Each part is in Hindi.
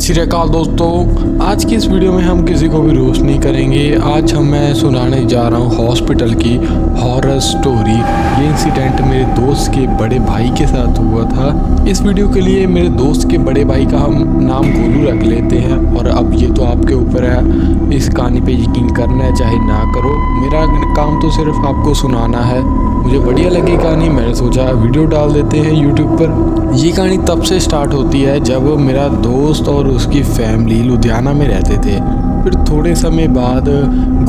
श्री अकाल दोस्तों, आज की इस वीडियो में हम किसी को भी रोस्ट नहीं करेंगे। आज मैं सुनाने जा रहा हूँ हॉस्पिटल की हॉरर स्टोरी। ये इंसिडेंट मेरे दोस्त के बड़े भाई के साथ हुआ था। इस वीडियो के लिए मेरे दोस्त के बड़े भाई का हम नाम गोलू रख लेते हैं। और अब ये तो आपके ऊपर है, इस कहानी पे यकीन करना है चाहे ना करो। मेरा काम तो सिर्फ आपको सुनाना है। मुझे बढ़िया लगी कहानी, मैंने सोचा वीडियो डाल देते हैं यूट्यूब पर। ये कहानी तब से स्टार्ट होती है जब मेरा दोस्त और उसकी फैमिली लुधियाना में रहते थे। फिर थोड़े समय बाद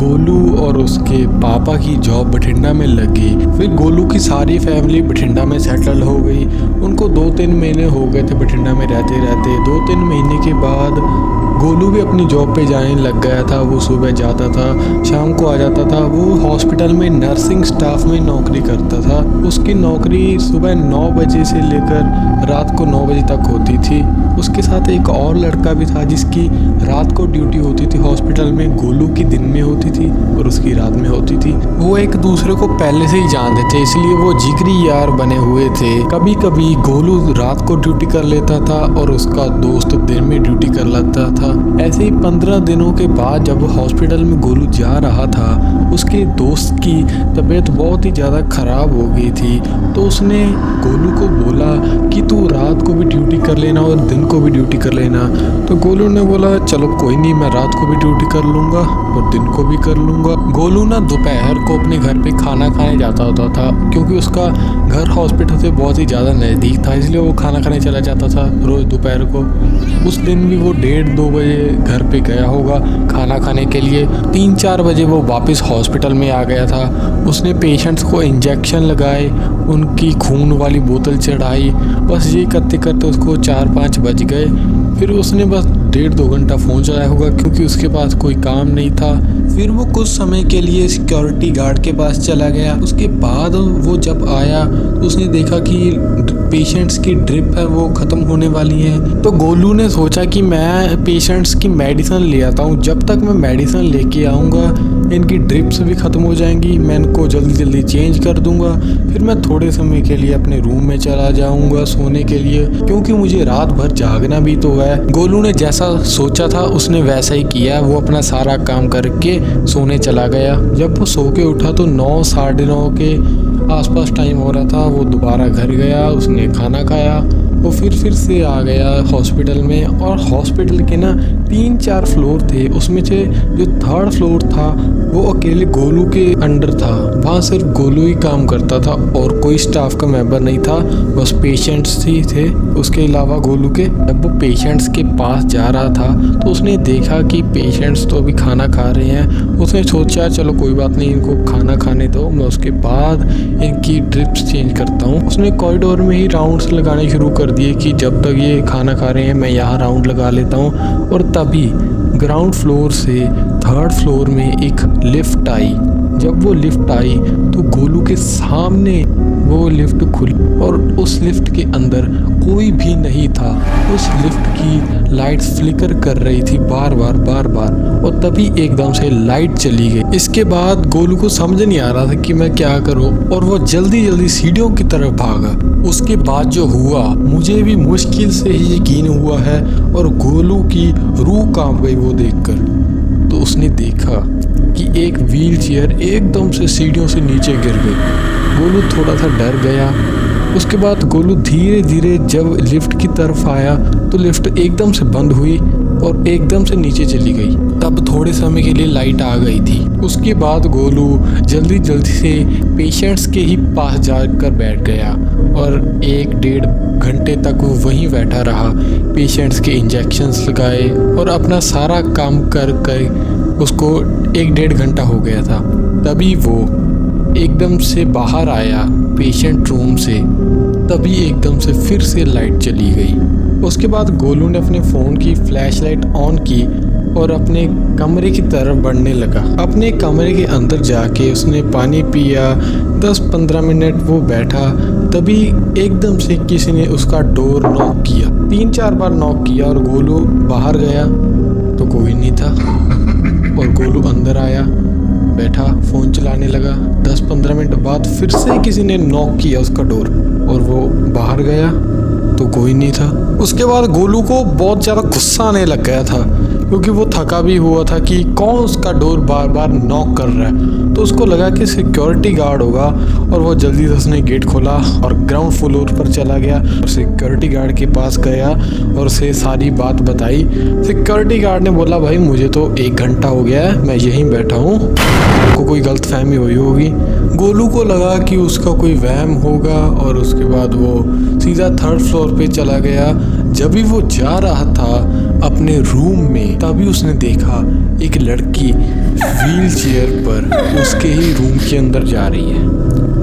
गोलू और उसके पापा की जॉब बठिंडा में लग गई। फिर गोलू की सारी फैमिली बठिंडा में सेटल हो गई। उनको 2-3 महीने हो गए थे बठिंडा में रहते रहते। 2-3 महीने के बाद गोलू भी अपनी जॉब पे जाने लग गया था। वो सुबह जाता था, शाम को आ जाता था। वो हॉस्पिटल में नर्सिंग स्टाफ में नौकरी करता था। उसकी नौकरी सुबह 9 बजे से लेकर रात को 9 बजे तक होती थी। उसके साथ एक और लड़का भी था जिसकी रात को ड्यूटी होती थी हॉस्पिटल में। गोलू की दिन में होती थी और उसकी रात में होती थी। वो एक दूसरे को पहले से ही जानते थे, इसलिए वो जिगरी यार बने हुए थे। कभी कभी गोलू रात को ड्यूटी कर लेता था और उसका दोस्त दिन में ड्यूटी कर लेता था। ऐसे ही 15 दिनों के बाद जब हॉस्पिटल में गोलू जा रहा था, उसके दोस्त की तबीयत बहुत ही ज़्यादा खराब हो गई थी। तो उसने गोलू को बोला कि तू रात को भी ड्यूटी कर लेना और दिन को भी ड्यूटी कर लेना। तो गोलू ने बोला चलो कोई नहीं, मैं रात को भी ड्यूटी कर लूँगा और दिन को भी कर लूँगा। गोलू ना दोपहर को अपने घर पे खाना खाने जाता होता था, क्योंकि उसका घर हॉस्पिटल से बहुत ही ज़्यादा नज़दीक था, इसलिए वो खाना खाने चला जाता था रोज़ दोपहर को। उस दिन भी वो 1:30-2 बजे घर पे गया होगा खाना खाने के लिए। 3-4 बजे वो वापस हॉस्पिटल में आ गया था। उसने पेशेंट्स को इंजेक्शन लगाए, उनकी खून वाली बोतल चढ़ाई। बस ये करते करते उसको 4-5 बज गए। फिर उसने बस 1.5-2 घंटा फ़ोन चलाया होगा, क्योंकि उसके पास कोई काम नहीं था। फिर वो कुछ समय के लिए सिक्योरिटी गार्ड के पास चला गया। उसके बाद वो जब आया तो उसने देखा कि पेशेंट्स की ड्रिप है वो ख़त्म होने वाली है। तो गोलू ने सोचा कि मैं पेशेंट्स की मेडिसिन ले आता हूँ। जब तक मैं मेडिसिन लेके आऊँगा इनकी ड्रिप्स भी ख़त्म हो जाएंगी, मैं इनको जल्दी जल्दी चेंज कर दूँगा। फिर मैं थोड़े समय के लिए अपने रूम में चला जाऊँगा सोने के लिए, क्योंकि मुझे रात भर जागना भी तो है। गोलू ने जैसा सोचा था उसने वैसा ही किया। वो अपना सारा काम करके सोने चला गया। जब वो सो के उठा तो 9-9:30 के आसपास टाइम हो रहा था। वो दोबारा घर गया, उसने खाना खाया, वो फिर से आ गया हॉस्पिटल में। और हॉस्पिटल के ना 3-4 फ्लोर थे, उसमें से जो 3rd फ्लोर था वो अकेले गोलू के अंडर था। वहाँ सिर्फ गोलू ही काम करता था और कोई स्टाफ का मेंबर नहीं था, बस पेशेंट्स ही थे उसके अलावा गोलू के। जब वो पेशेंट्स के पास जा रहा था तो उसने देखा कि पेशेंट्स तो अभी खाना खा रहे हैं। उसने सोचा चलो कोई बात नहीं, इनको खाना खाने दो, मैं उसके बाद इनकी ड्रिप्स चेंज करता हूँ। उसने कॉरिडोर में ही राउंड्स लगाने शुरू कर दिए कि जब तक ये खाना खा रहे हैं मैं यहाँ राउंड लगा लेता हूँ। और तभी ग्राउंड फ्लोर से 3rd फ्लोर में एक लिफ्ट आई। जब वो लिफ्ट आई तो गोलू के सामने वो लिफ्ट खुली और उस लिफ्ट के अंदर कोई भी नहीं था। उस लिफ्ट की लाइट्स फ्लिकर कर रही थी बार बार और तभी एकदम से लाइट चली गई। इसके बाद गोलू को समझ नहीं आ रहा था कि मैं क्या करूं और वो जल्दी सीढ़ियों की तरफ भागा। उसके बाद जो हुआ मुझे भी मुश्किल से ही यकीन हुआ है और गोलू की रूह कांप गई वो देखकर। तो उसने देखा कि एक व्हील चेयर एकदम से सीढ़ियों से नीचे गिर गई। गोलू थोड़ा सा डर गया। उसके बाद गोलू धीरे धीरे जब लिफ्ट की तरफ आया तो लिफ्ट एकदम से बंद हुई और एकदम से नीचे चली गई। तब थोड़े समय के लिए लाइट आ गई थी। उसके बाद गोलू जल्दी से पेशेंट्स के ही पास जाकर बैठ गया और 1-1.5 घंटे तक वो वहीं बैठा रहा। पेशेंट्स के इंजेक्शन्स लगाए और अपना सारा काम कर उसको 1-1.5 घंटा हो गया था। तभी वो एकदम से बाहर आया पेशेंट रूम से। तभी एकदम से फिर से लाइट चली गई। उसके बाद गोलू ने अपने फ़ोन की फ्लैशलाइट ऑन की और अपने कमरे की तरफ बढ़ने लगा। अपने कमरे के अंदर जाके उसने पानी पिया। 10-15 मिनट वो बैठा। तभी एकदम से किसी ने उसका डोर नॉक किया। 3-4 बार नॉक किया और गोलू बाहर गया तो कोई नहीं था। और गोलू अंदर आया, बैठा, फ़ोन चलाने लगा। 10-15 मिनट बाद फिर से किसी ने नॉक किया उसका डोर और वो बाहर गया तो कोई नहीं था। उसके बाद गोलू को बहुत ज़्यादा गुस्सा आने लग गया था, क्योंकि वो थका भी हुआ था कि कौन उसका डोर बार बार नॉक कर रहा है। तो उसको लगा कि सिक्योरिटी गार्ड होगा, और वो जल्दी से उसने गेट खोला और ग्राउंड फ्लोर पर चला गया और सिक्योरिटी गार्ड के पास गया और उसे सारी बात बताई। सिक्योरिटी गार्ड ने बोला, भाई मुझे तो 1 घंटा हो गया है, मैं यहीं बैठा हूँ, आपको कोई गलतफहमी हुई होगी। गोलू को लगा कि उसका कोई वहम होगा, और उसके बाद वो सीधा 3rd फ्लोर पे चला गया। जब भी वो जा रहा था अपने रूम में, तभी उसने देखा एक लड़की व्हील चेयर पर उसके ही रूम के अंदर जा रही है,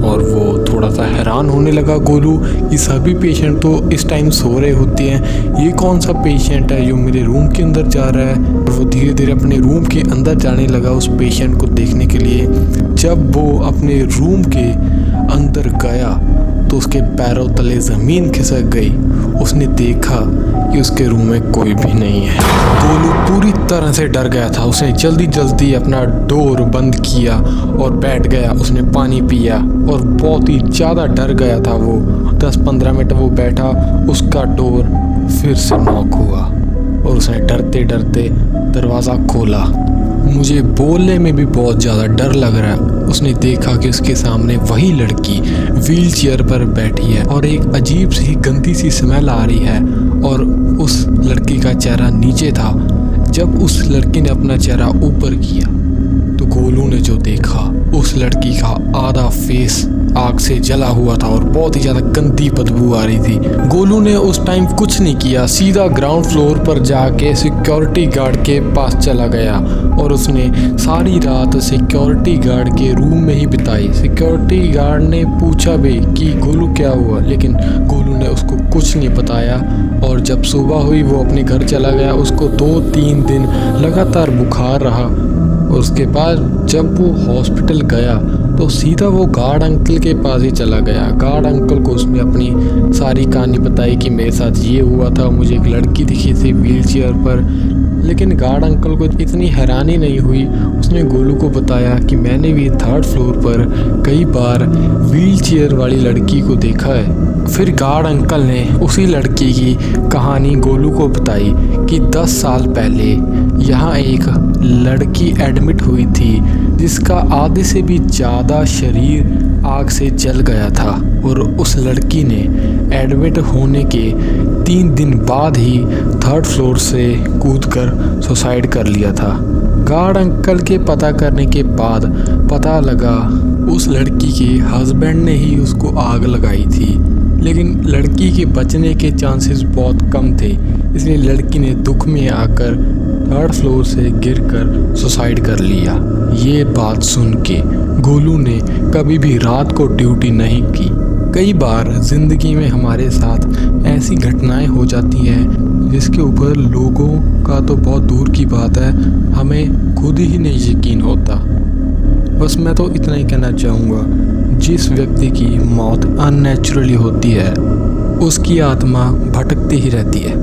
और वो थोड़ा सा हैरान होने लगा गोलू कि सभी पेशेंट तो इस टाइम सो रहे होते हैं, ये कौन सा पेशेंट है जो मेरे रूम के अंदर जा रहा है। और वो धीरे धीरे अपने रूम के अंदर जाने लगा उस पेशेंट को देखने के लिए। जब वो अपने रूम के अंदर गया तो उसके पैरों तले ज़मीन खिसक गई। उसने देखा कि उसके रूम में कोई भी नहीं है। गोलू पूरी तरह से डर गया था। उसने जल्दी जल्दी अपना डोर बंद किया और बैठ गया। उसने पानी पिया और बहुत ही ज़्यादा डर गया था वो। 10-15 मिनट वो बैठा, उसका डोर फिर से नॉक हुआ और उसने डरते डरते दरवाज़ा खोला। मुझे बोलने में भी बहुत ज़्यादा डर लग रहा है। उसने देखा कि उसके सामने वही लड़की व्हील चेयर पर बैठी है और एक अजीब सी गंदी सी स्मेल आ रही है, और उस लड़की का चेहरा नीचे था। जब उस लड़की ने अपना चेहरा ऊपर किया तो गोलू ने जो देखा, उस लड़की का आधा फेस आग से जला हुआ था और बहुत ही ज़्यादा गंदी बदबू आ रही थी। गोलू ने उस टाइम कुछ नहीं किया, सीधा ग्राउंड फ्लोर पर जाके सिक्योरिटी गार्ड के पास चला गया और उसने सारी रात सिक्योरिटी गार्ड के रूम में ही बिताई। सिक्योरिटी गार्ड ने पूछा भी कि गोलू क्या हुआ, लेकिन गोलू ने उसको कुछ नहीं बताया। और जब सुबह हुई वो अपने घर चला गया। उसको 2-3 दिन लगातार बुखार रहा। उसके बाद जब वो हॉस्पिटल गया तो सीधा वो गार्ड अंकल के पास ही चला गया। गार्ड अंकल को उसने अपनी सारी कहानी बताई कि मेरे साथ ये हुआ था, मुझे एक लड़की दिखी थी व्हील चेयर पर। लेकिन गार्ड अंकल को इतनी हैरानी नहीं हुई। उसने गोलू को बताया कि मैंने भी 3rd फ्लोर पर कई बार व्हील चेयर वाली लड़की को देखा है। फिर गार्ड अंकल ने उसी लड़की की कहानी गोलू को बताई कि 10 साल पहले यहाँ एक लड़की एडमिट हुई थी जिसका आधे से भी ज़्यादा शरीर आग से जल गया था, और उस लड़की ने एडमिट होने के 3 दिन बाद ही 3rd फ्लोर से कूदकर सुसाइड कर लिया था। गार्ड अंकल के पता करने के बाद पता लगा उस लड़की के हस्बैंड ने ही उसको आग लगाई थी, लेकिन लड़की के बचने के चांसेस बहुत कम थे। इसलिए लड़की ने दुख में आकर 3rd फ्लोर से गिरकर सुसाइड कर लिया। ये बात सुन के गोलू ने कभी भी रात को ड्यूटी नहीं की। कई बार ज़िंदगी में हमारे साथ ऐसी घटनाएं हो जाती हैं जिसके ऊपर लोगों का तो बहुत दूर की बात है, हमें खुद ही नहीं यकीन होता। बस मैं तो इतना ही कहना चाहूँगा, जिस व्यक्ति की मौत अननेचुरली होती है उसकी आत्मा भटकती ही रहती है।